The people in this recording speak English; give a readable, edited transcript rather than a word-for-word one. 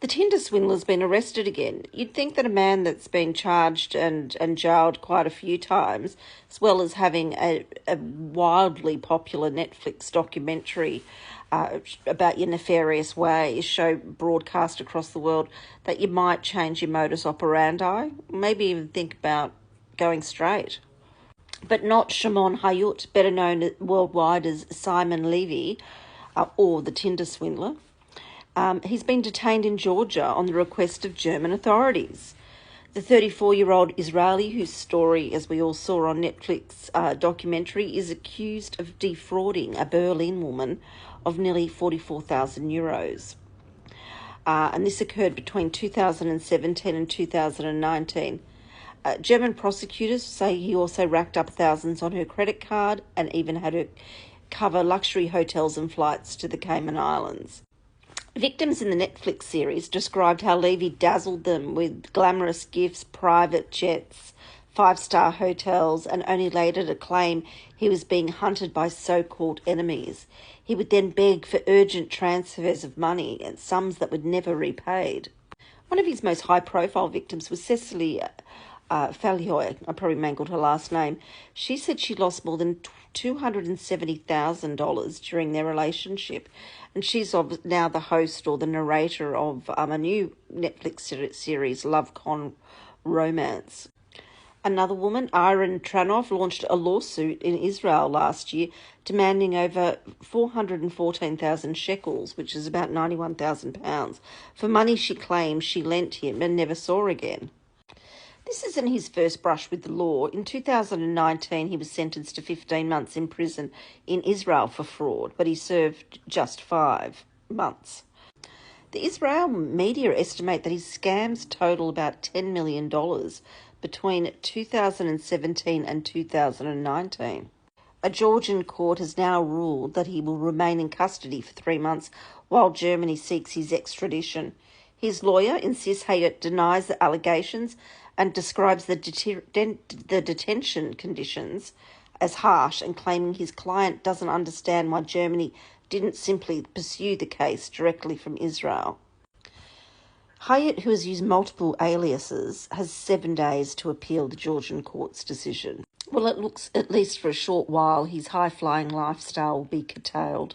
The Tindler Swindler's been arrested again. You'd think that a man that's been charged and jailed quite a few times, as well as having a wildly popular Netflix documentary about your nefarious ways, show broadcast across the world, that you might change your modus operandi, maybe even think about going straight. But not Shimon Hayut, better known worldwide as Simon Levy, or the Tindler Swindler. He's been detained in Georgia on the request of German authorities. The 34-year-old Israeli, whose story, as we all saw on Netflix documentary, is accused of defrauding a Berlin woman of nearly 44,000 euros. And this occurred between 2017 and 2019. German prosecutors say he also racked up thousands on her credit card and even had her cover luxury hotels and flights to the Cayman Islands. Victims in the Netflix series described how Levy dazzled them with glamorous gifts, private jets, five-star hotels, and only later to claim he was being hunted by so-called enemies. He would then beg for urgent transfers of money and sums that would never be repaid. One of his most high-profile victims was Cecily Falioy. I probably mangled her last name. She said she lost more than $270,000 during their relationship, and she's now the host or the narrator of a new Netflix series, Love Con Romance. Another woman, Iron Tranov, launched a lawsuit in Israel last year demanding over 414,000 shekels, which is about £91,000, for money she claims she lent him and never saw again. This isn't his first brush with the law. In 2019, he was sentenced to 15 months in prison in Israel for fraud, but he served just 5 months. The Israel media estimate that his scams total about $10 million between 2017 and 2019. A Georgian court has now ruled that he will remain in custody for 3 months while Germany seeks his extradition. His lawyer insists Hayut denies the allegations and describes the detention conditions as harsh, and claiming his client doesn't understand why Germany didn't simply pursue the case directly from Israel. Hayut, who has used multiple aliases, has 7 days to appeal the Georgian court's decision. Well, it looks, at least for a short while, his high-flying lifestyle will be curtailed.